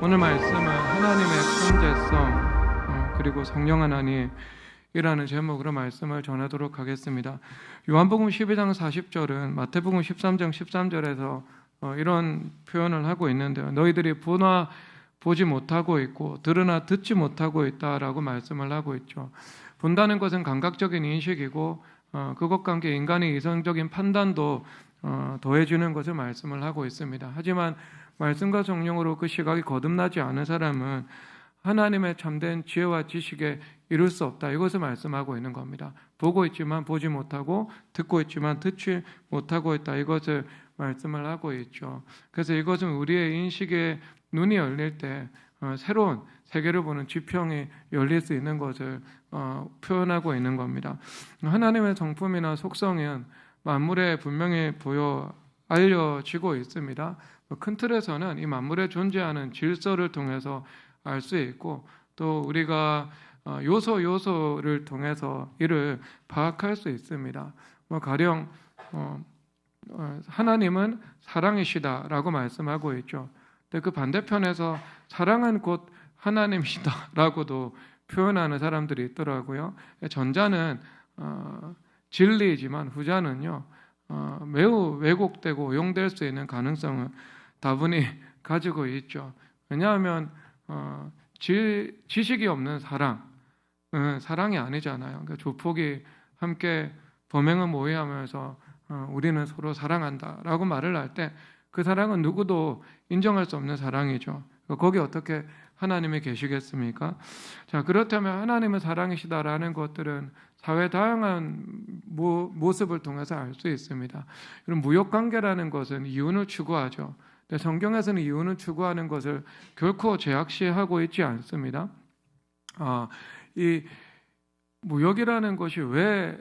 오늘 말씀은 하나님의 통제성 그리고 성령 하나님이라는 제목으로 말씀을 전하도록 하겠습니다. 요한복음 12장 40절은 마태복음 13장 13절에서 이런 표현을 하고 있는데요. 너희들이 보나 보지 못하고 있고 들으나 듣지 못하고 있다라고 말씀을 하고 있죠. 본다는 것은 감각적인 인식이고 그것과 함께 인간의 이성적인 판단도 더해주는 것을 말씀을 하고 있습니다. 하지만 말씀과 성령으로 그 시각이 거듭나지 않은 사람은 하나님의 참된 지혜와 지식에 이룰 수 없다. 이것을 말씀하고 있는 겁니다. 보고 있지만 보지 못하고 듣고 있지만 듣지 못하고 있다. 이것을 말씀을 하고 있죠. 그래서 이것은 우리의 인식의 눈이 열릴 때 새로운 세계를 보는 지평이 열릴 수 있는 것을 표현하고 있는 겁니다. 하나님의 성품이나 속성은 만물에 분명히 알려지고 있습니다. 큰 틀에서는 이 만물에 존재하는 질서를 통해서 알 수 있고 또 우리가 요소를 통해서 이를 파악할 수 있습니다. 가령 하나님은 사랑이시다라고 말씀하고 있죠. 근데 그 반대편에서 사랑은 곧 하나님이시다라고도 표현하는 사람들이 있더라고요. 전자는 진리이지만 후자는요 매우 왜곡되고 오용될 수 있는 가능성을 다분히 가지고 있죠. 왜냐하면 지식이 없는 사랑은 사랑이 아니잖아요. 그러니까 조폭이 함께 범행을 모의하면서 우리는 서로 사랑한다라고 말을 할 때 그 사랑은 누구도 인정할 수 없는 사랑이죠. 거기 어떻게 하나님이 계시겠습니까? 자, 그렇다면 하나님은 사랑이시다라는 것들은 사회 다양한 모습을 통해서 알 수 있습니다. 이런 무역관계라는 것은 이윤을 추구하죠. 근데 성경에서는 이윤을 추구하는 것을 결코 제약시하고 있지 않습니다. 이 무역이라는 것이 왜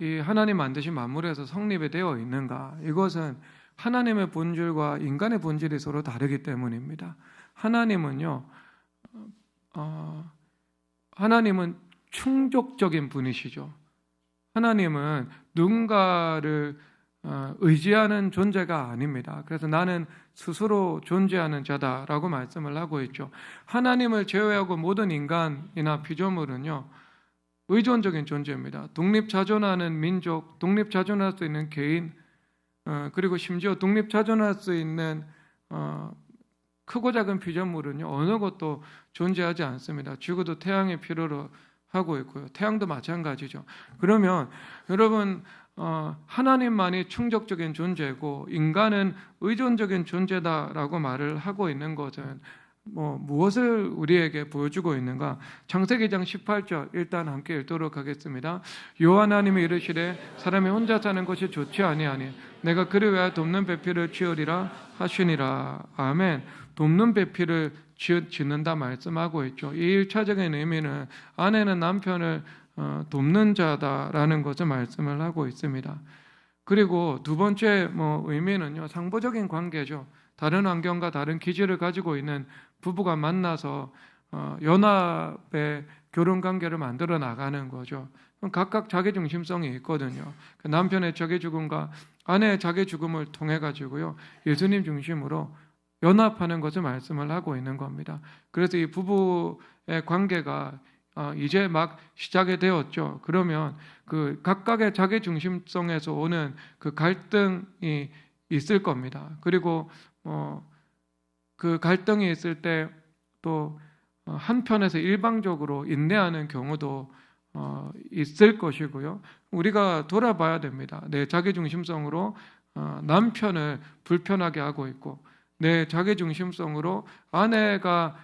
이 하나님 만드신 만물에서 성립이 되어 있는가? 이것은 하나님의 본질과 인간의 본질이 서로 다르기 때문입니다. 하나님은 충족적인 분이시죠. 하나님은 누군가를 의지하는 존재가 아닙니다. 그래서 나는 스스로 존재하는 자다라고 말씀을 하고 있죠. 하나님을 제외하고 모든 인간이나 피조물은요 의존적인 존재입니다. 독립자존하는 민족, 독립자존할 수 있는 개인, 그리고 심지어 독립자존할 수 있는 크고 작은 피조물은요 어느 것도 존재하지 않습니다. 지구도 태양의 필요로 하고 있고요. 태양도 마찬가지죠. 그러면 여러분 하나님만이 충족적인 존재고 인간은 의존적인 존재다라고 말을 하고 있는 것은 무엇을 우리에게 보여주고 있는가? 창세기 2장 18절 일단 함께 읽도록 하겠습니다. 여호와 하나님이 이르시되 사람이 혼자 사는 것이 좋지 아니하니 내가 그를 위하여 돕는 배필을 지으리라 하시니라. 아멘. 돕는 배필을 짓는다 말씀하고 있죠. 이 1차적인 의미는 아내는 남편을 돕는 자다라는 것을 말씀을 하고 있습니다. 그리고 두 번째 의미는요 상보적인 관계죠. 다른 환경과 다른 기질을 가지고 있는 부부가 만나서 연합의 결혼 관계를 만들어 나가는 거죠. 각각 자기 중심성이 있거든요. 남편의 자기 죽음과 아내의 자기 죽음을 통해 가지고요 예수님 중심으로 연합하는 것을 말씀을 하고 있는 겁니다. 그래서 이 부부의 관계가 이제 막 시작이 되었죠. 그러면 그 각각의 자기 중심성에서 오는 그 갈등이 있을 겁니다. 그리고 그 갈등이 있을 때 또 한편에서 일방적으로 인내하는 경우도 있을 것이고요. 우리가 돌아봐야 됩니다. 내 자기 중심성으로 남편을 불편하게 하고 있고 내 자기 중심성으로 아내가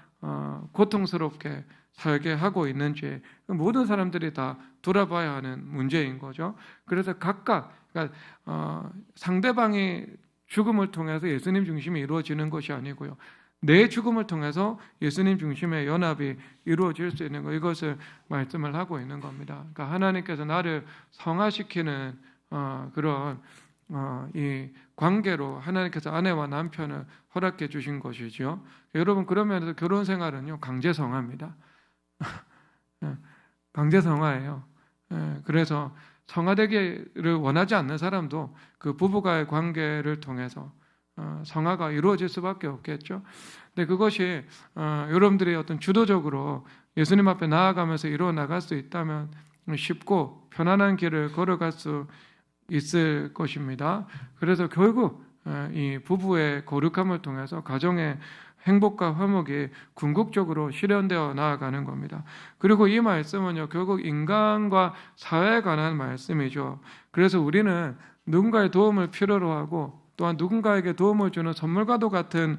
고통스럽게 살게 하고 있는지 모든 사람들이 다 돌아봐야 하는 문제인 거죠. 그래서 각각 상대방이 죽음을 통해서 예수님 중심이 이루어지는 것이 아니고요. 내 죽음을 통해서 예수님 중심의 연합이 이루어질 수 있는 것, 이것을 말씀을 하고 있는 겁니다. 그러니까 하나님께서 나를 성화시키는 그런 이 관계로 하나님께서 아내와 남편을 허락해 주신 것이죠. 여러분 그러면서 결혼 생활은요 강제 성화입니다. 강제 성화예요. 그래서 성화되기를 원하지 않는 사람도 그 부부가의 관계를 통해서 성화가 이루어질 수밖에 없겠죠. 근데 그것이 여러분들이 어떤 주도적으로 예수님 앞에 나아가면서 이루어 나갈 수 있다면 쉽고 편안한 길을 걸어갈 수 있을 것입니다. 그래서 결국 이 부부의 거룩함을 통해서 가정의 행복과 화목이 궁극적으로 실현되어 나아가는 겁니다. 그리고 이 말씀은요, 결국 인간과 사회에 관한 말씀이죠. 그래서 우리는 누군가의 도움을 필요로 하고 또한 누군가에게 도움을 주는 선물과도 같은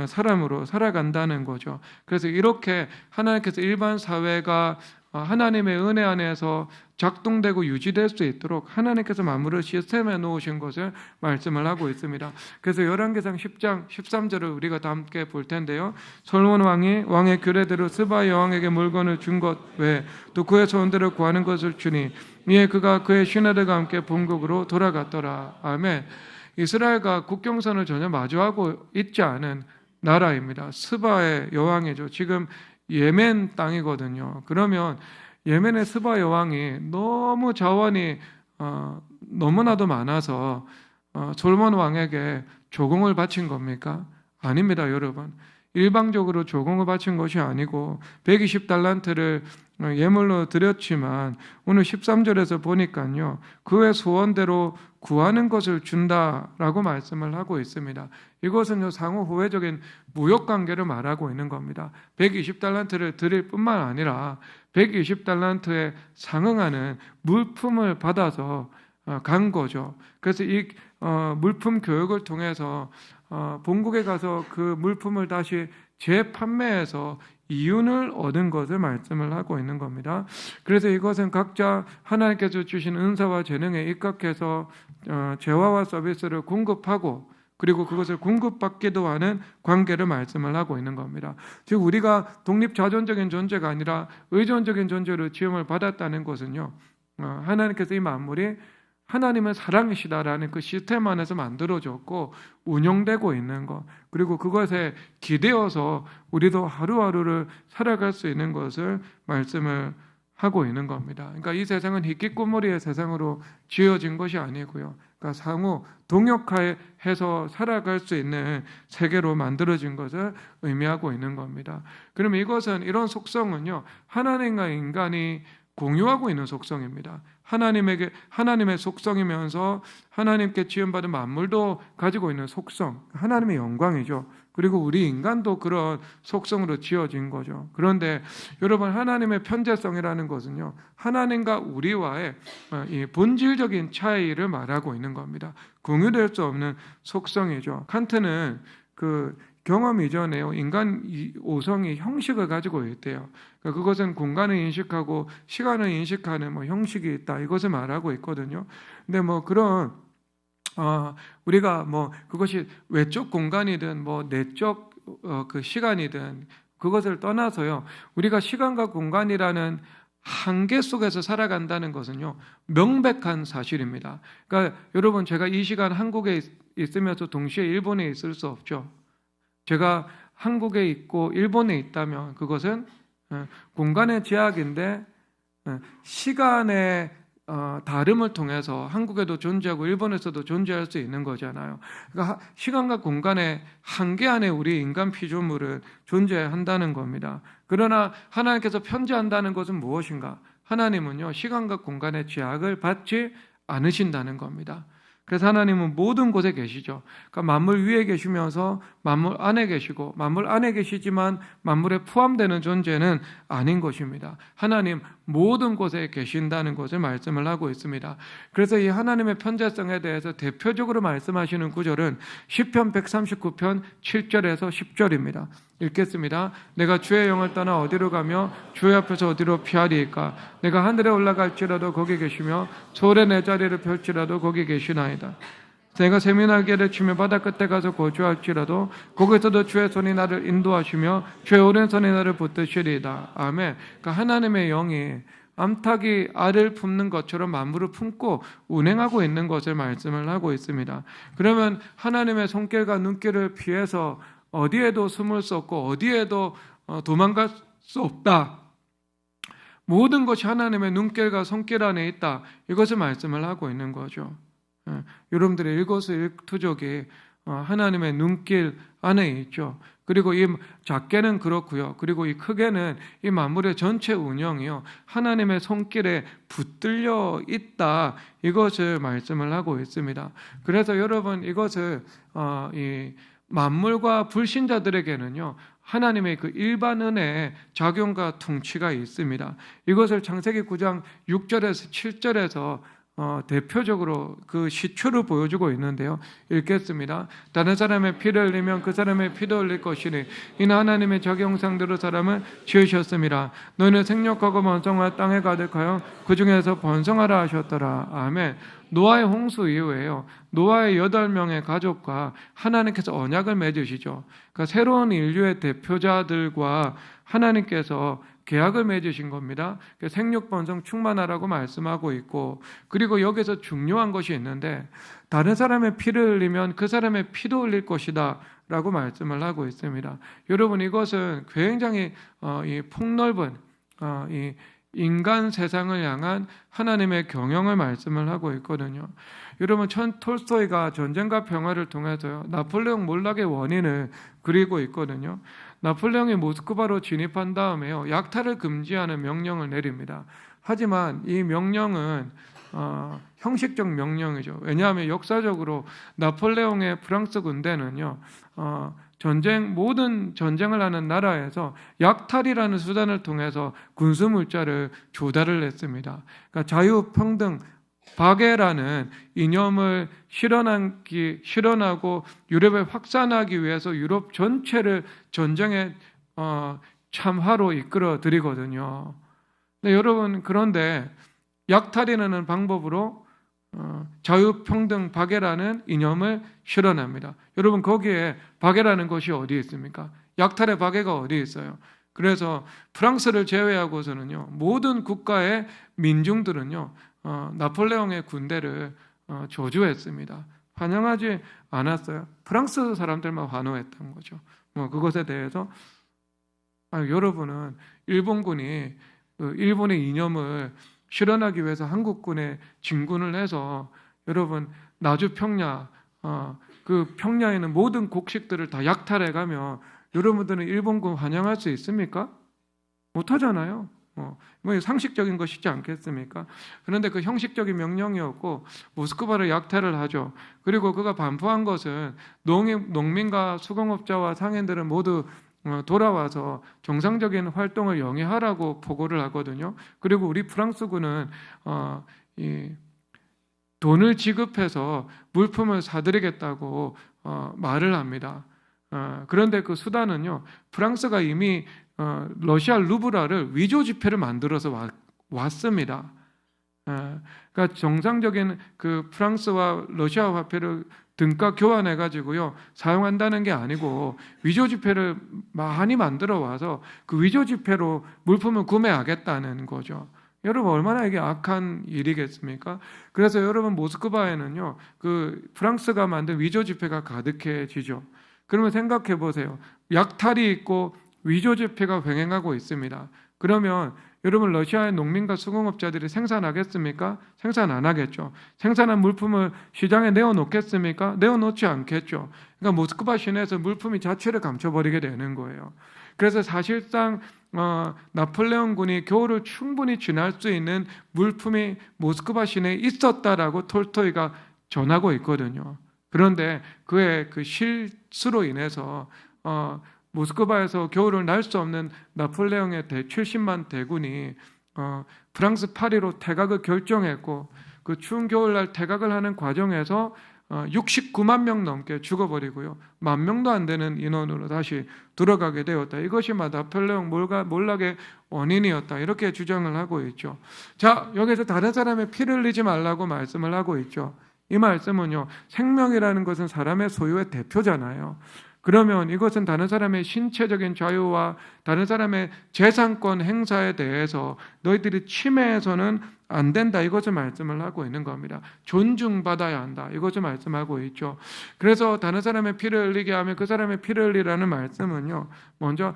사람으로 살아간다는 거죠. 그래서 이렇게 하나님께서 일반 사회가 하나님의 은혜 안에서 작동되고 유지될 수 있도록 하나님께서 만물을 시스템에 놓으신 것을 말씀을 하고 있습니다. 그래서 열왕기상 10장 13절을 우리가 다 함께 볼 텐데요. 솔로몬 왕이 왕의 규례대로 스바 여왕에게 물건을 준 것 외에 또 그의 소원대로 구하는 것을 주니 이에 그가 그의 신하들과 함께 본국으로 돌아갔더라. 아멘. 이스라엘과 국경선을 전혀 마주하고 있지 않은 나라입니다. 스바의 여왕이죠. 지금 예멘 땅이거든요. 그러면 예멘의 스바 여왕이 너무 자원이 너무나도 많아서 솔몬 왕에게 조공을 바친 겁니까? 아닙니다, 여러분. 일방적으로 조공을 바친 것이 아니고 120달란트를 예물로 드렸지만 오늘 13절에서 보니까요, 그의 소원대로 구하는 것을 준다라고 말씀을 하고 있습니다. 이것은 상호 후회적인 무역관계를 말하고 있는 겁니다. 120달란트를 드릴 뿐만 아니라 120달란트에 상응하는 물품을 받아서 간 거죠. 그래서 이 물품 교육을 통해서 본국에 가서 그 물품을 다시 재판매해서 이윤을 얻은 것을 말씀을 하고 있는 겁니다. 그래서 이것은 각자 하나님께서 주신 은사와 재능에 입각해서 재화와 서비스를 공급하고 그리고 그것을 공급받기도 하는 관계를 말씀을 하고 있는 겁니다. 즉 우리가 독립자존적인 존재가 아니라 의존적인 존재로 지음을 받았다는 것은요, 하나님께서 이 만물이 하나님은 사랑이시다라는 그 시스템 안에서 만들어졌고 운영되고 있는 것, 그리고 그것에 기대어서 우리도 하루하루를 살아갈 수 있는 것을 말씀을 하고 있는 겁니다. 그러니까 이 세상은 희귀꽃무리의 세상으로 지어진 것이 아니고요, 그러니까 상호 동역해서 살아갈 수 있는 세계로 만들어진 것을 의미하고 있는 겁니다. 그러면 이것은, 이런 속성은요, 하나님과 인간이 공유하고 있는 속성입니다. 하나님의 속성이면서 하나님께 지음받은 만물도 가지고 있는 속성, 하나님의 영광이죠. 그리고 우리 인간도 그런 속성으로 지어진 거죠. 그런데 여러분, 하나님의 편재성이라는 것은요, 하나님과 우리와의 이 본질적인 차이를 말하고 있는 겁니다. 공유될 수 없는 속성이죠. 칸트는 그 경험 이전에 인간 오성이 형식을 가지고 있대요. 그러니까 그것은 공간을 인식하고 시간을 인식하는 형식이 있다, 이것을 말하고 있거든요. 근데 그런 우리가 그것이 외적 공간이든 내적 그 시간이든 그것을 떠나서요, 우리가 시간과 공간이라는 한계 속에서 살아간다는 것은요, 명백한 사실입니다. 그러니까 여러분, 제가 이 시간 한국에 있으면서 동시에 일본에 있을 수 없죠. 제가 한국에 있고 일본에 있다면 그것은 공간의 제약인데 시간의 다름을 통해서 한국에도 존재하고 일본에서도 존재할 수 있는 거잖아요. 그러니까 시간과 공간의 한계 안에 우리 인간 피조물은 존재한다는 겁니다. 그러나 하나님께서 편재한다는 것은 무엇인가? 하나님은요, 시간과 공간의 제약을 받지 않으신다는 겁니다. 그래서 하나님은 모든 곳에 계시죠. 그러니까 만물 위에 계시면서 만물 안에 계시고, 만물 안에 계시지만 만물에 포함되는 존재는 아닌 것입니다. 하나님 모든 곳에 계신다는 것을 말씀을 하고 있습니다. 그래서 이 하나님의 편재성에 대해서 대표적으로 말씀하시는 구절은 시편 139편 7절에서 10절입니다. 읽겠습니다. 내가 주의 영을 떠나 어디로 가며 주의 앞에서 어디로 피하리이까? 내가 하늘에 올라갈지라도 거기 계시며 서울에 내 자리를 펼지라도 거기 계시나이다. 내가 세미나게를 치며 바다 끝에 가서 거주할지라도 거기서도 주의 손이 나를 인도하시며 주의 오른손이 나를 붙드시리이다. 아멘. 그러니까 하나님의 영이 암탉이 알을 품는 것처럼 만물을 품고 운행하고 있는 것을 말씀을 하고 있습니다. 그러면 하나님의 손길과 눈길을 피해서 어디에도 숨을 수 없고 어디에도 도망갈 수 없다. 모든 것이 하나님의 눈길과 손길 안에 있다. 이것을 말씀을 하고 있는 거죠. 여러분들의 일거수일투족이 하나님의 눈길 안에 있죠. 그리고 이 작게는 그렇고요. 그리고 이 크게는 이 만물의 전체 운영이요, 하나님의 손길에 붙들려 있다, 이것을 말씀을 하고 있습니다. 그래서 여러분, 이것을 이 만물과 불신자들에게는요, 하나님의 그 일반 은혜의 작용과 통치가 있습니다. 이것을 창세기 9장 6절에서 7절에서 대표적으로 그 시초를 보여주고 있는데요. 읽겠습니다. 다른 사람의 피를 흘리면 그 사람의 피도 흘릴 것이니 이는 하나님의 자기 형상대로 사람을 지으셨습니다. 너희는 생육하고 번성하여 땅에 가득하여 그 중에서 번성하라 하셨더라. 아멘. 노아의 홍수 이후에요, 노아의 8명의 가족과 하나님께서 언약을 맺으시죠. 그러니까 새로운 인류의 대표자들과 하나님께서 계약을 맺으신 겁니다. 생육 번성 충만하라고 말씀하고 있고, 그리고 여기서 중요한 것이 있는데, 다른 사람의 피를 흘리면 그 사람의 피도 흘릴 것이다 라고 말씀을 하고 있습니다. 여러분, 이것은 굉장히 이 폭넓은 이 인간 세상을 향한 하나님의 경영을 말씀을 하고 있거든요. 여러분, 톨스토이가 전쟁과 평화를 통해서요, 나폴레옹 몰락의 원인을 그리고 있거든요. 나폴레옹이 모스크바로 진입한 다음에요, 약탈을 금지하는 명령을 내립니다. 하지만 이 명령은 형식적 명령이죠. 왜냐하면 역사적으로 나폴레옹의 프랑스 군대는요, 모든 전쟁을 하는 나라에서 약탈이라는 수단을 통해서 군수 물자를 조달을 했습니다. 그러니까 자유, 평등, 박애라는 이념을 실현하고 유럽에 확산하기 위해서 유럽 전체를 전쟁의 참화로 이끌어 드리거든요. 근데 여러분, 그런데 약탈이라는 방법으로 자유, 평등, 박애라는 이념을 실현합니다. 여러분, 거기에 박애라는 것이 어디에 있습니까? 약탈의 박애가 어디에 있어요? 그래서 프랑스를 제외하고서는요, 모든 국가의 민중들은요, 나폴레옹의 군대를 저주했습니다. 환영하지 않았어요. 프랑스 사람들만 환호했던 거죠. 그것에 대해서 여러분은 일본군이 일본의 이념을 실현하기 위해서 한국군에 진군을 해서, 여러분, 나주 평야, 그 평야에 있는 모든 곡식들을 다 약탈해가면 여러분들은 일본군 환영할 수 있습니까? 못하잖아요. 상식적인 것이지 않겠습니까? 그런데 그 형식적인 명령이었고 모스크바를 약탈을 하죠. 그리고 그가 반포한 것은 농민과 수공업자와 상인들은 모두 돌아와서 정상적인 활동을 영위하라고 보고를 하거든요. 그리고 우리 프랑스군은 돈을 지급해서 물품을 사드리겠다고 말을 합니다. 그런데 그 수단은요, 프랑스가 이미 러시아 루브라를 위조 지폐를 만들어서 왔습니다. 그러니까 정상적인 그 프랑스와 러시아 화폐를 등가 교환해 가지고요 사용한다는 게 아니고 위조 지폐를 많이 만들어 와서 그 위조 지폐로 물품을 구매하겠다는 거죠. 여러분, 얼마나 이게 악한 일이겠습니까? 그래서 여러분, 모스크바에는요 그 프랑스가 만든 위조 지폐가 가득해지죠. 그러면 생각해 보세요. 약탈이 있고 위조 지폐가 횡행하고 있습니다. 그러면 여러분, 러시아의 농민과 수공업자들이 생산하겠습니까? 생산 안 하겠죠. 생산한 물품을 시장에 내어놓겠습니까? 내어놓지 않겠죠. 그러니까 모스크바 시내에서 물품이 자체를 감춰버리게 되는 거예요. 그래서 사실상 나폴레옹 군이 겨울을 충분히 지날 수 있는 물품이 모스크바 시내에 있었다라고 톨스토이가 전하고 있거든요. 그런데 그의 그 실수로 인해서 모스크바에서 겨울을 날 수 없는 나폴레옹의 70만 대군이 프랑스 파리로 퇴각을 결정했고, 그 추운 겨울날 퇴각을 하는 과정에서 69만 명 넘게 죽어버리고요, 10,000명도 안 되는 인원으로 다시 들어가게 되었다. 이것이 나폴레옹 몰락의 원인이었다, 이렇게 주장을 하고 있죠. 자, 여기서 다른 사람의 피를 흘리지 말라고 말씀을 하고 있죠. 이 말씀은요, 생명이라는 것은 사람의 소유의 대표잖아요. 그러면 이것은 다른 사람의 신체적인 자유와 다른 사람의 재산권 행사에 대해서 너희들이 침해해서는 안 된다, 이것을 말씀을 하고 있는 겁니다. 존중받아야 한다, 이것을 말씀하고 있죠. 그래서 다른 사람의 피를 흘리게 하면 그 사람의 피를 흘리라는 말씀은요, 먼저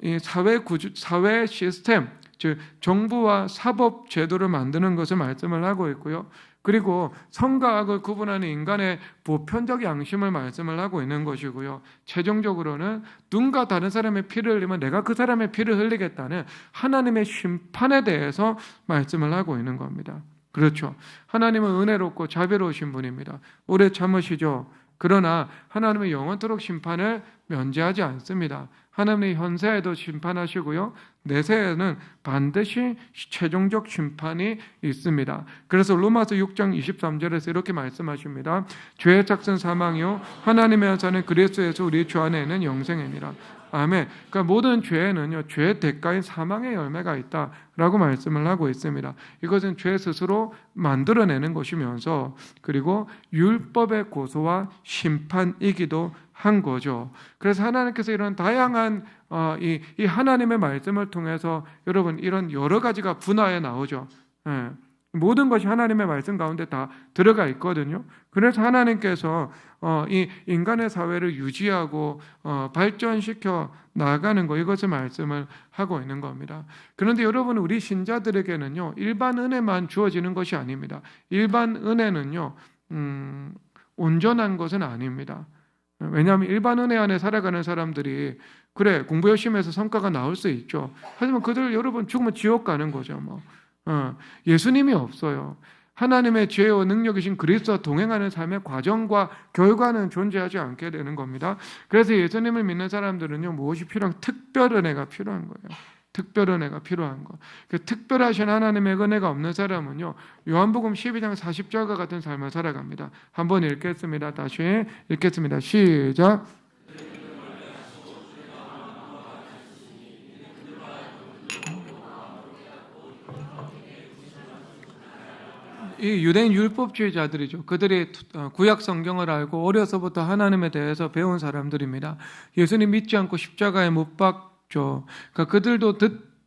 이 사회 시스템, 즉 정부와 사법 제도를 만드는 것을 말씀을 하고 있고요. 그리고 선과 악을 구분하는 인간의 보편적 양심을 말씀을 하고 있는 것이고요. 최종적으로는 누군가 다른 사람의 피를 흘리면 내가 그 사람의 피를 흘리겠다는 하나님의 심판에 대해서 말씀을 하고 있는 겁니다. 그렇죠. 하나님은 은혜롭고 자비로우신 분입니다. 오래 참으시죠. 그러나 하나님은 영원토록 심판을 면제하지 않습니다. 하나님의 현세에도 심판하시고요, 내세에는 반드시 최종적 심판이 있습니다. 그래서 로마서 6장 23절에서 이렇게 말씀하십니다. 죄의 삭은 사망이요 하나님의 여사는 그리스도에서 우리 주 안에 있는 영생이니라. 아멘. 그러니까 모든 죄에는요, 죄의 대가인 사망의 열매가 있다라고 말씀을 하고 있습니다. 이것은 죄 스스로 만들어내는 것이면서 그리고 율법의 고소와 심판이기도 한 거죠. 그래서 하나님께서 이런 다양한 이 하나님의 말씀을 통해서 여러분 이런 여러 가지가 분화해 나오죠. 모든 것이 하나님의 말씀 가운데 다 들어가 있거든요. 그래서 하나님께서 이 인간의 사회를 유지하고 발전시켜 나가는 거, 이것을 말씀을 하고 있는 겁니다. 그런데 여러분, 우리 신자들에게는요, 일반 은혜만 주어지는 것이 아닙니다. 일반 은혜는요, 온전한 것은 아닙니다. 왜냐하면 일반 은혜 안에 살아가는 사람들이 그래 공부 열심히 해서 성과가 나올 수 있죠. 하지만 그들 여러분 죽으면 지옥 가는 거죠. 예수님이 없어요. 하나님의 죄와 능력이신 그리스도와 동행하는 삶의 과정과 결과는 존재하지 않게 되는 겁니다. 그래서 예수님을 믿는 사람들은요, 무엇이 필요한? 특별 은혜가 필요한 거예요. 특별 은혜가 필요한 거. 그 특별하신 하나님의 은혜가 없는 사람은요, 요한복음 12장 40절과 같은 삶을 살아갑니다. 한번 읽겠습니다. 다시 읽겠습니다. 시작. 이 유대인 율법주의자들이죠. 그들이 구약 성경을 알고 어려서부터 하나님에 대해서 배운 사람들입니다. 예수님 믿지 않고 십자가에 못 박죠. 그러니까 그들도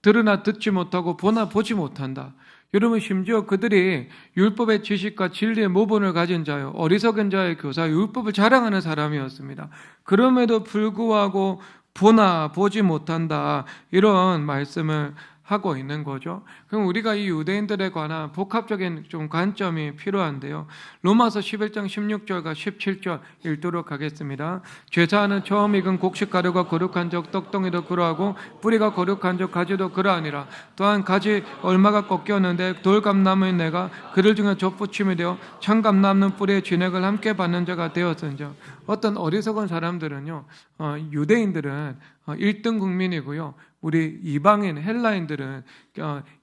들으나 듣지 못하고 보나 보지 못한다. 여러분, 심지어 그들이 율법의 지식과 진리의 모본을 가진 자요, 어리석은 자의 교사, 율법을 자랑하는 사람이었습니다. 그럼에도 불구하고 보나 보지 못한다, 이런 말씀을 하고 있는 거죠. 그럼 우리가 이 유대인들에 관한 복합적인 좀 관점이 필요한데요. 로마서 11장 16절과 17절 읽도록 하겠습니다. 죄사하는 처음 익은 곡식 가루가 거룩한 적 떡덩이도 그러하고 뿌리가 거룩한 적 가지도 그러하니라. 또한 가지 얼마가 꺾였는데 돌감나무인 내가 그들 중에 젖붙임이 되어 참감나무 뿌리의 진액을 함께 받는 자가 되었은즉. 어떤 어리석은 사람들은요, 유대인들은 1등 국민이고요, 우리 이방인 헬라인들은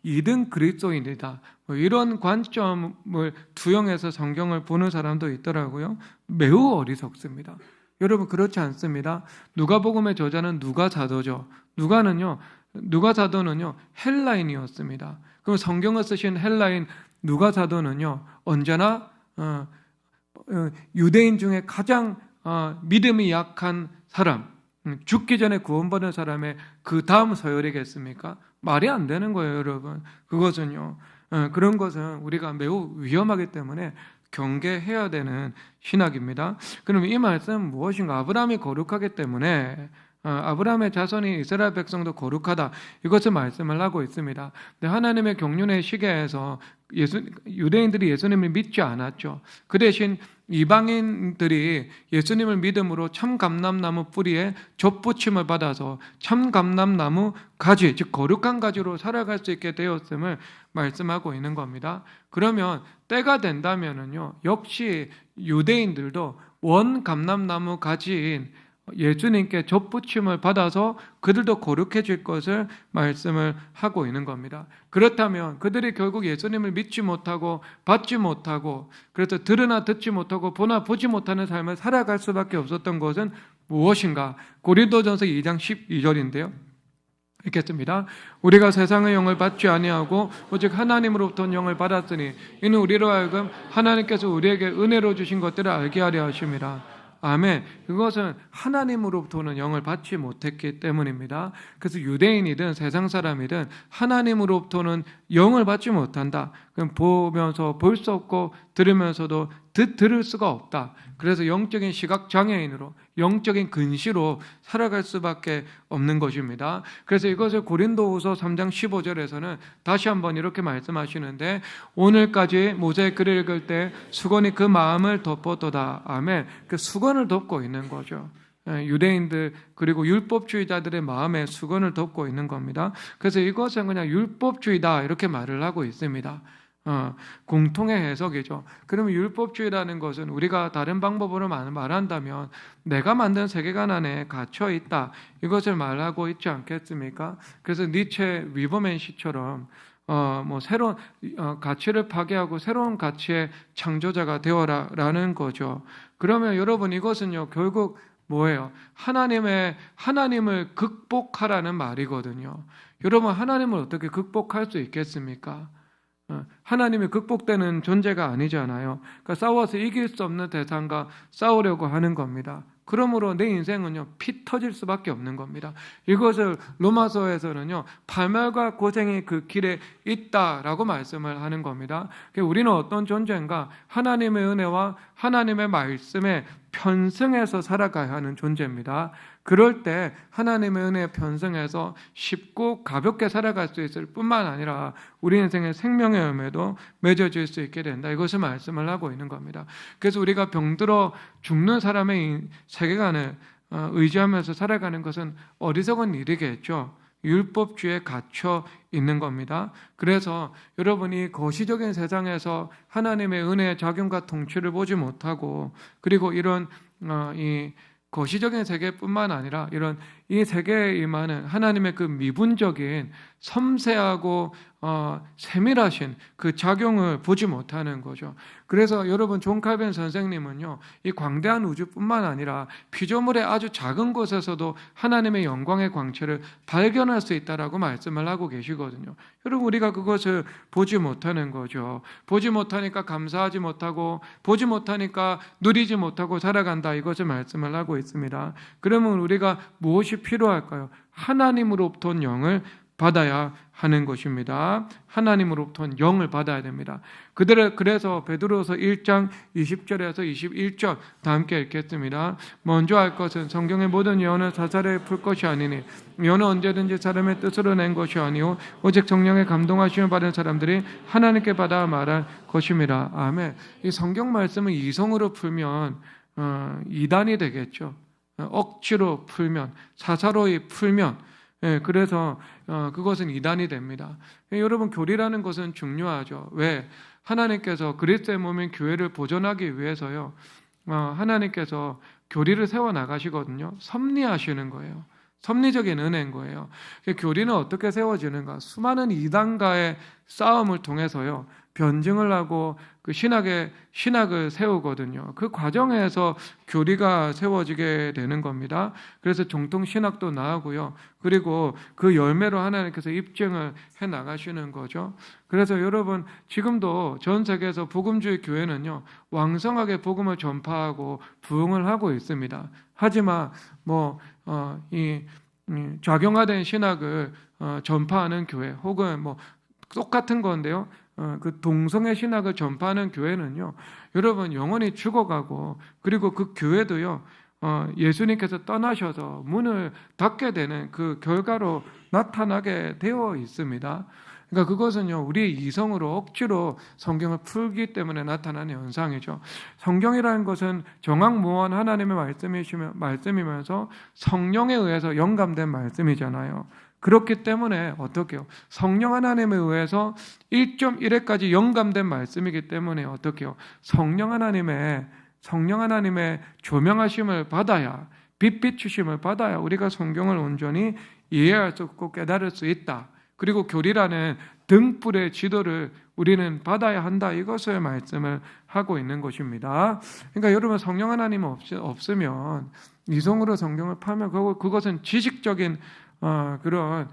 2등 그리스도인이다, 이런 관점을 투영해서 성경을 보는 사람도 있더라고요. 매우 어리석습니다. 여러분, 그렇지 않습니다. 누가복음의 저자는 누가 사도죠. 누가 사도는요 헬라인이었습니다. 그럼 성경을 쓰신 헬라인 누가 사도는요 언제나 유대인 중에 가장 믿음이 약한 사람, 죽기 전에 구원받은 사람의 그 다음 서열이겠습니까? 말이 안 되는 거예요, 여러분. 그것은요, 그런 것은 우리가 매우 위험하기 때문에 경계해야 되는 신학입니다. 그럼 이 말씀은 무엇인가? 아브라함이 거룩하기 때문에 아브라함의 자손이 이스라엘 백성도 거룩하다, 이것을 말씀을 하고 있습니다. 근데 하나님의 경륜의 시계에서 유대인들이 예수님을 믿지 않았죠. 그 대신 이방인들이 예수님을 믿음으로 참감람나무 뿌리에 젖붙임을 받아서 참감람나무 가지, 즉 거룩한 가지로 살아갈 수 있게 되었음을 말씀하고 있는 겁니다. 그러면 때가 된다면은요, 역시 유대인들도 원감람나무 가지인 예수님께 젖붙임을 받아서 그들도 거룩해질 것을 말씀을 하고 있는 겁니다. 그렇다면 그들이 결국 예수님을 믿지 못하고 받지 못하고, 그래서 들으나 듣지 못하고 보나 보지 못하는 삶을 살아갈 수밖에 없었던 것은 무엇인가? 고린도전서 2장 12절인데요. 읽겠습니다. 우리가 세상의 영을 받지 아니하고 오직 하나님으로부터 영을 받았으니 이는 우리로 하여금 하나님께서 우리에게 은혜로 주신 것들을 알게 하려 하심이라. 아멘. 그것은 하나님으로부터는 영을 받지 못했기 때문입니다. 그래서 유대인이든 세상 사람이든 하나님으로부터는 영을 받지 못한다. 그럼 보면서 볼 수 없고 들으면서도 들을 수가 없다. 그래서 영적인 시각장애인으로, 영적인 근시로 살아갈 수밖에 없는 것입니다. 그래서 이것을 고린도후서 3장 15절에서는 다시 한번 이렇게 말씀하시는데, 오늘까지 모세의 글을 읽을 때 수건이 그 마음을 덮었도다. 아멘. 그 수건을 덮고 있는 거죠. 유대인들 그리고 율법주의자들의 마음에 수건을 덮고 있는 겁니다. 그래서 이것은 그냥 율법주의다 이렇게 말을 하고 있습니다. 공통의 해석이죠. 그러면 율법주의라는 것은 우리가 다른 방법으로 말한다면 내가 만든 세계관 안에 갇혀 있다 이것을 말하고 있지 않겠습니까? 그래서 니체 위버맨 시처럼 새로운 가치를 파괴하고 새로운 가치의 창조자가 되어라라는 거죠. 그러면 여러분 이것은요 결국 뭐예요? 하나님을 극복하라는 말이거든요. 여러분 하나님을 어떻게 극복할 수 있겠습니까? 하나님이 극복되는 존재가 아니잖아요. 그러니까 싸워서 이길 수 없는 대상과 싸우려고 하는 겁니다. 그러므로 내 인생은요 피 터질 수밖에 없는 겁니다. 이것을 로마서에서는요 파멸과 고생이 그 길에 있다라고 말씀을 하는 겁니다. 우리는 어떤 존재인가? 하나님의 은혜와 하나님의 말씀에 편승해서 살아가야 하는 존재입니다. 그럴 때 하나님의 은혜에 편승해서 쉽고 가볍게 살아갈 수 있을 뿐만 아니라 우리 인생의 생명의 열매도 맺어질 수 있게 된다. 이것을 말씀을 하고 있는 겁니다. 그래서 우리가 병들어 죽는 사람의 세계관을 의지하면서 살아가는 것은 어리석은 일이겠죠. 율법주의에 gat혀 있는 겁니다. 그래서 여러분이 거시적인 세상에서 하나님의 은혜의 작용과 통치를 보지 못하고 그리고 이런 이 거시적인 세계뿐만 아니라 이런 이 세계에 임하는 하나님의 그 미분적인 섬세하고 세밀하신 그 작용을 보지 못하는 거죠. 그래서 여러분 존 칼빈 선생님은요 이 광대한 우주뿐만 아니라 피조물의 아주 작은 곳에서도 하나님의 영광의 광채를 발견할 수 있다라고 말씀을 하고 계시거든요. 여러분 우리가 그것을 보지 못하는 거죠. 보지 못하니까 감사하지 못하고 보지 못하니까 누리지 못하고 살아간다 이것을 말씀을 하고 있습니다. 그러면 우리가 무엇이 필요할까요? 하나님으로부터 영을 받아야 하는 것입니다. 하나님으로부터 영을 받아야 됩니다. 그래서 베드로서 1장 20절에서 21절 다 함께 읽겠습니다. 먼저 할 것은 성경의 모든 예언을 사사로이 풀 것이 아니니 예언은 언제든지 사람의 뜻으로 낸 것이 아니오 오직 성령의 감동하심을 받은 사람들이 하나님께 받아 말할 것임이라. 아멘. 이 성경 말씀을 이성으로 풀면 이단이 되겠죠. 억지로 풀면 사사로이 풀면 그래서 그것은 이단이 됩니다. 여러분 교리라는 것은 중요하죠. 왜? 하나님께서 그리스도의 몸인 교회를 보존하기 위해서요 하나님께서 교리를 세워나가시거든요. 섭리하시는 거예요. 섭리적인 은혜인 거예요. 교리는 어떻게 세워지는가? 수많은 이단과의 싸움을 통해서요 변증을 하고 그 신학을 세우거든요. 그 과정에서 교리가 세워지게 되는 겁니다. 그래서 정통 신학도 나오고요. 그리고 그 열매로 하나님께서 입증을 해 나가시는 거죠. 그래서 여러분 지금도 전 세계에서 복음주의 교회는요 왕성하게 복음을 전파하고 부흥을 하고 있습니다. 하지만 이 좌경화된 신학을 전파하는 교회 혹은 똑같은 건데요. 그 동성애 신학을 전파하는 교회는요 여러분 영원히 죽어가고 그리고 그 교회도요 예수님께서 떠나셔서 문을 닫게 되는 그 결과로 나타나게 되어 있습니다. 그러니까 그것은요 우리의 이성으로 억지로 성경을 풀기 때문에 나타나는 현상이죠. 성경이라는 것은 정확무한 하나님의 말씀이면서 성령에 의해서 영감된 말씀이잖아요. 그렇기 때문에 어떻게 해요? 성령 하나님에 의해서 1.1회까지 영감된 말씀이기 때문에 어떻게 해요? 성령 하나님의 조명하심을 받아야 빛 비추심을 받아야 우리가 성경을 온전히 이해할 수 있고 깨달을 수 있다. 그리고 교리라는 등불의 지도를 우리는 받아야 한다. 이것을 말씀을 하고 있는 것입니다. 그러니까 여러분 성령 하나님 없으면 이성으로 성경을 파면 그것은 지식적인 그런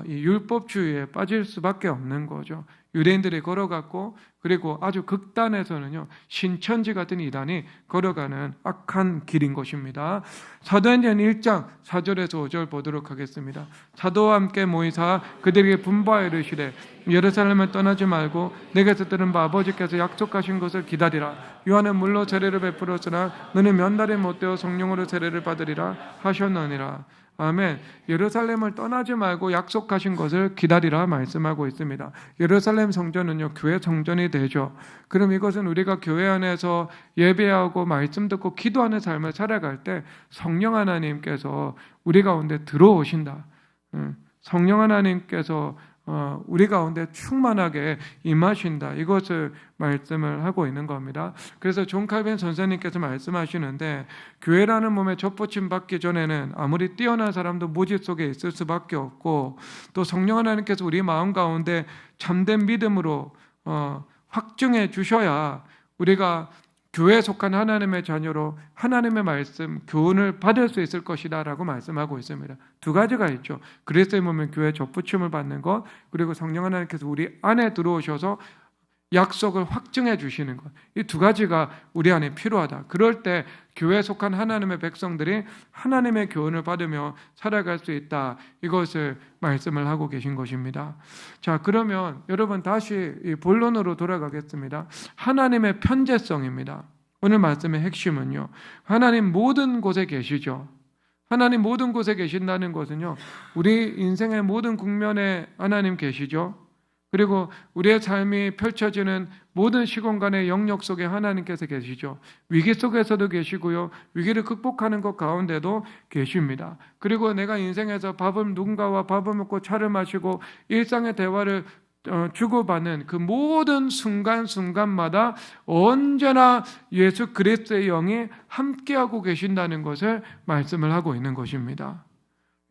이 율법주의에 빠질 수밖에 없는 거죠. 유대인들이 걸어갔고, 그리고 아주 극단에서는요, 신천지 같은 이단이 걸어가는 악한 길인 것입니다. 사도행전 1장 4절에서 5절 보도록 하겠습니다. 사도와 함께 모이사 그들에게 분부하여 이르시되 예루살렘을 떠나지 말고 내게서 들은 바 아버지께서 약속하신 것을 기다리라. 요한은 물로 세례를 베풀었으나 너는 면달이 못되어 성령으로 세례를 받으리라 하셨느니라. 아멘. 예루살렘을 떠나지 말고 약속하신 것을 기다리라 말씀하고 있습니다. 예루살렘 성전은요, 교회 성전이 되죠. 그럼 이것은 우리가 교회 안에서 예배하고 말씀 듣고 기도하는 삶을 살아갈 때 성령 하나님께서 우리 가운데 들어오신다. 성령 하나님께서 우리 가운데 충만하게 임하신다. 이것을 말씀을 하고 있는 겁니다. 그래서 존 칼빈 선생님께서 말씀하시는데, 교회라는 몸에 젖붙임 받기 전에는 아무리 뛰어난 사람도 무지 속에 있을 수밖에 없고, 또 성령 하나님께서 우리 마음 가운데 참된 믿음으로 확증해 주셔야 우리가 교회에 속한 하나님의 자녀로 하나님의 말씀, 교훈을 받을 수 있을 것이다 라고 말씀하고 있습니다. 두 가지가 있죠. 그리스도의 몸에 교회 젖붙임을 받는 것, 그리고 성령 하나님께서 우리 안에 들어오셔서 약속을 확증해 주시는 것. 이 두 가지가 우리 안에 필요하다. 그럴 때 교회에 속한 하나님의 백성들이 하나님의 교훈을 받으며 살아갈 수 있다. 이것을 말씀을 하고 계신 것입니다. 자, 그러면 여러분 다시 이 본론으로 돌아가겠습니다. 하나님의 편재성입니다. 오늘 말씀의 핵심은요, 하나님 모든 곳에 계시죠. 하나님 모든 곳에 계신다는 것은요, 우리 인생의 모든 국면에 하나님 계시죠. 그리고 우리의 삶이 펼쳐지는 모든 시공간의 영역 속에 하나님께서 계시죠. 위기 속에서도 계시고요, 위기를 극복하는 것 가운데도 계십니다. 그리고 내가 인생에서 누군가와 밥을 먹고 차를 마시고 일상의 대화를 주고받는 그 모든 순간순간마다 언제나 예수 그리스도의 영이 함께하고 계신다는 것을 말씀을 하고 있는 것입니다.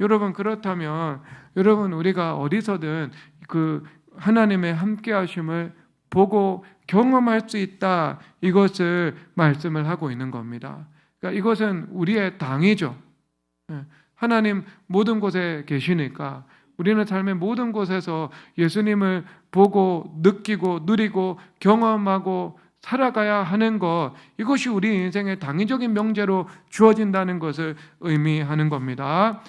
여러분, 그렇다면 여러분, 우리가 어디서든 그 하나님의 함께하심을 보고 경험할 수 있다, 이것을 말씀을 하고 있는 겁니다. 그러니까 이것은 우리의 당이죠. 하나님 모든 곳에 계시니까 우리는 삶의 모든 곳에서 예수님을 보고 느끼고 누리고 경험하고 살아가야 하는 것, 이것이 우리 인생의 당위적인 명제로 주어진다는 것을 의미하는 겁니다.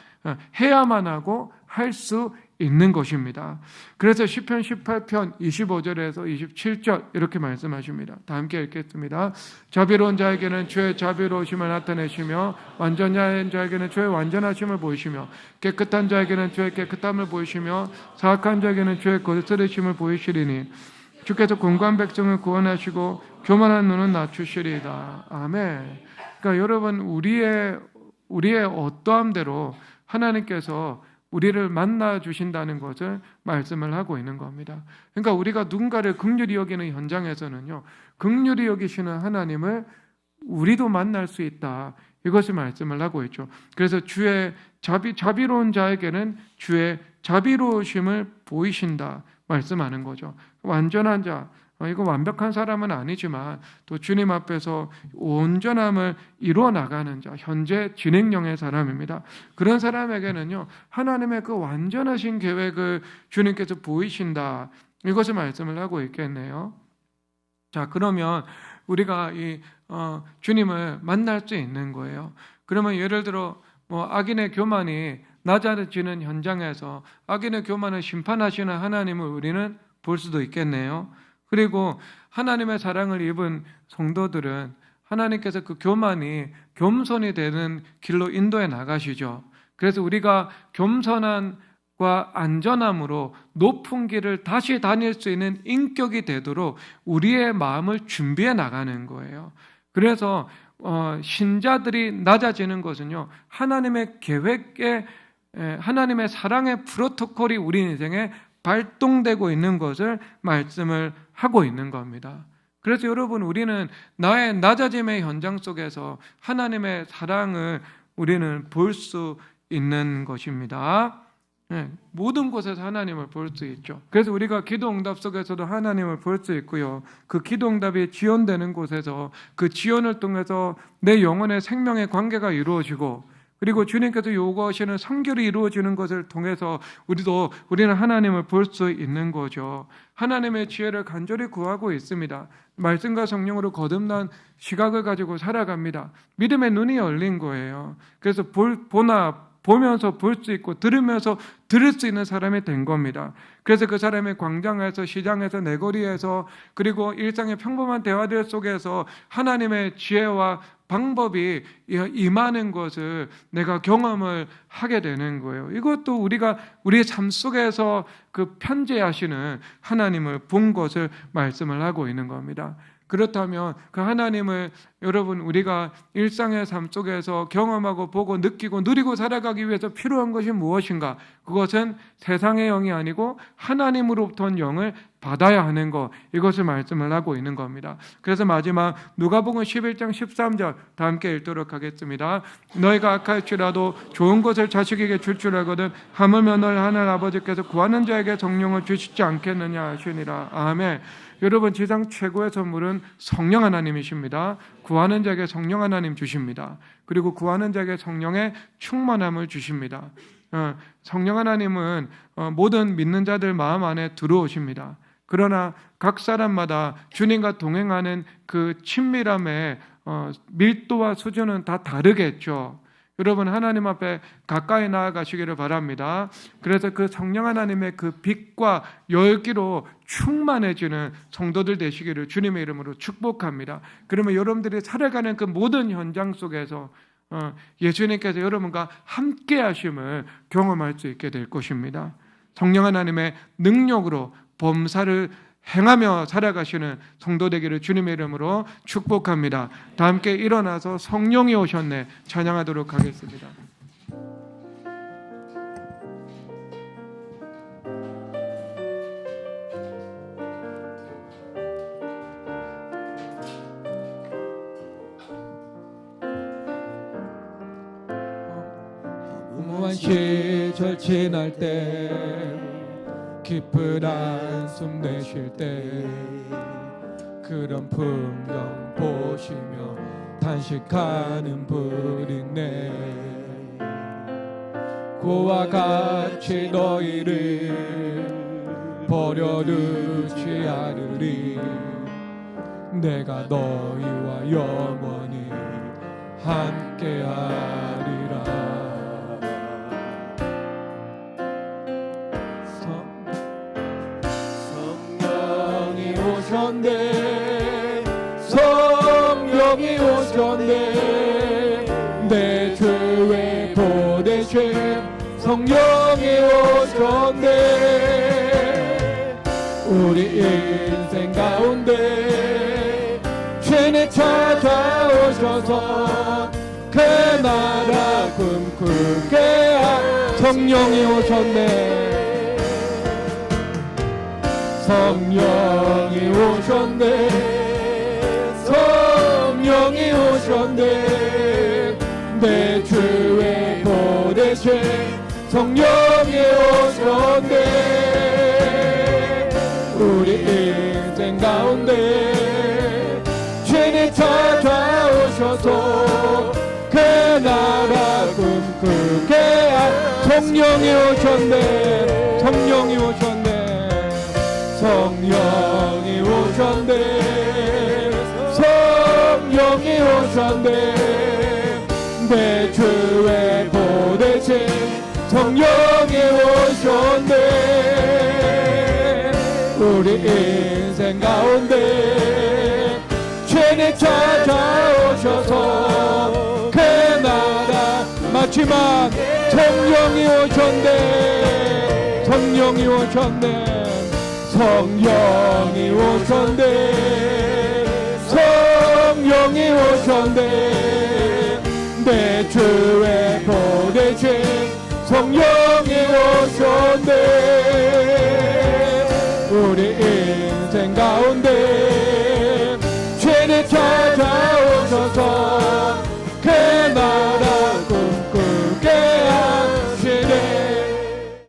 해야만 하고 할 수 있는 것입니다. 그래서 시편 18편 25절에서 27절 이렇게 말씀하십니다. 다 함께 읽겠습니다. 자비로운 자에게는 주의 자비로우심을 나타내시며 완전한 자에게는 주의 완전하심을 보이시며 깨끗한 자에게는 주의 깨끗함을 보이시며 사악한 자에게는 주의 거스르심을 보이시리니 주께서 공고한 백성을 구원하시고 교만한 눈은 낮추시리이다. 아멘. 그러니까 여러분, 우리의 어떠함대로 하나님께서 우리를 만나 주신다는 것을 말씀을 하고 있는 겁니다. 그러니까 우리가 누군가를 긍휼히 여기는 현장에서는요, 긍휼히 여기시는 하나님을 우리도 만날 수 있다, 이것을 말씀을 하고 있죠. 그래서 주의 자비로운 자에게는 주의 자비로우심을 보이신다 말씀하는 거죠. 완전한 자, 이거 완벽한 사람은 아니지만 또 주님 앞에서 온전함을 이루어 나가는 자, 현재 진행형의 사람입니다. 그런 사람에게는요, 하나님의 그 완전하신 계획을 주님께서 보이신다, 이것을 말씀을 하고 있겠네요. 자, 그러면 우리가 주님을 만날 수 있는 거예요. 그러면 예를 들어 악인의 교만이 낮아지는 현장에서 악인의 교만을 심판하시는 하나님을 우리는 볼 수도 있겠네요. 그리고 하나님의 사랑을 입은 성도들은 하나님께서 그 교만이 겸손이 되는 길로 인도해 나가시죠. 그래서 우리가 겸손함과 안전함으로 높은 길을 다시 다닐 수 있는 인격이 되도록 우리의 마음을 준비해 나가는 거예요. 그래서 신자들이 낮아지는 것은요, 하나님의 계획에, 하나님의 사랑의 프로토콜이 우리 인생에 발동되고 있는 것을 말씀을 하고 있는 겁니다. 그래서 여러분, 우리는 나의 낮아짐의 현장 속에서 하나님의 사랑을 우리는 볼 수 있는 것입니다. 모든 곳에서 하나님을 볼 수 있죠. 그래서 우리가 기도응답 속에서도 하나님을 볼 수 있고요, 그 기도응답이 지연되는 곳에서 그 지연을 통해서 내 영혼의 생명의 관계가 이루어지고, 그리고 주님께서 요구하시는 성결이 이루어지는 것을 통해서 우리는 하나님을 볼 수 있는 거죠. 하나님의 지혜를 간절히 구하고 있습니다. 말씀과 성령으로 거듭난 시각을 가지고 살아갑니다. 믿음의 눈이 열린 거예요. 그래서 보면서 볼 수 있고 들으면서 들을 수 있는 사람이 된 겁니다. 그래서 그 사람이 광장에서, 시장에서, 내거리에서, 그리고 일상의 평범한 대화들 속에서 하나님의 지혜와 방법이 임하는 것을 내가 경험을 하게 되는 거예요. 이것도 우리가 우리의 삶 속에서 그 편재하시는 하나님을 본 것을 말씀을 하고 있는 겁니다. 그렇다면 그 하나님을 여러분 우리가 일상의 삶 속에서 경험하고 보고 느끼고 누리고 살아가기 위해서 필요한 것이 무엇인가? 그것은 세상의 영이 아니고 하나님으로부터 온 영을 받아야 하는 것, 이것을 말씀을 하고 있는 겁니다. 그래서 마지막 누가복음 11장 13절 다 함께 읽도록 하겠습니다. 너희가 악할지라도 좋은 것을 자식에게 줄 줄 알거든 하물며 너희 하늘 아버지께서 구하는 자에게 성령을 주시지 않겠느냐 하시니라. 아멘. 여러분, 지상 최고의 선물은 성령 하나님이십니다. 구하는 자에게 성령 하나님 주십니다. 그리고 구하는 자에게 성령의 충만함을 주십니다. 성령 하나님은 모든 믿는 자들 마음 안에 들어오십니다. 그러나 각 사람마다 주님과 동행하는 그 친밀함의 밀도와 수준은 다 다르겠죠. 여러분, 하나님 앞에 가까이 나아가시기를 바랍니다. 그래서 그 성령 하나님의 그 빛과 열기로 충만해지는 성도들 되시기를 주님의 이름으로 축복합니다. 그러면 여러분들이 살아가는 그 모든 현장 속에서 예수님께서 여러분과 함께 하심을 경험할 수 있게 될 것입니다. 성령 하나님의 능력으로 범사를 행하며 살아가시는 성도 되기를 주님의 이름으로 축복합니다. 다 함께 일어나서 성령이 오셨네 찬양하도록 하겠습니다. 무한 시절 지날 때 깊은 한숨 내쉴 때 그런 풍경 보시며 탄식하는 분 있네. 그와 같이 너희를 버려두지 않으리. 내가 너희와 영원히 함께하리라. 성령이 오셨네. 내 죄의 보내심 성령이 오셨네. 우리 인생 가운데 죄는 찾아오셔서 그 나라 꿈꾸게 한 성령이 오셨네. 성령이 오셨네. 성령이 오셨네. 내 죄의 보내심 성령이 오셨네. 우리 인생 가운데 죄는 찾아오셔서 그 나라 꿈꾸게 한 성령이 오셨네. 성령이 오셨네. 성령이 오셨네. 성령이 오셨네. 내 죄의 보내심 성령이 오셨네. 우리 인생 가운데 죄는 찾아오셔서 그 나라 마지막 성령이 오셨네. 성령이 오셨네. 성령이 오셨네. 성령이 오셨네. 내 죄의 보내심 성령이 오셨네. 우리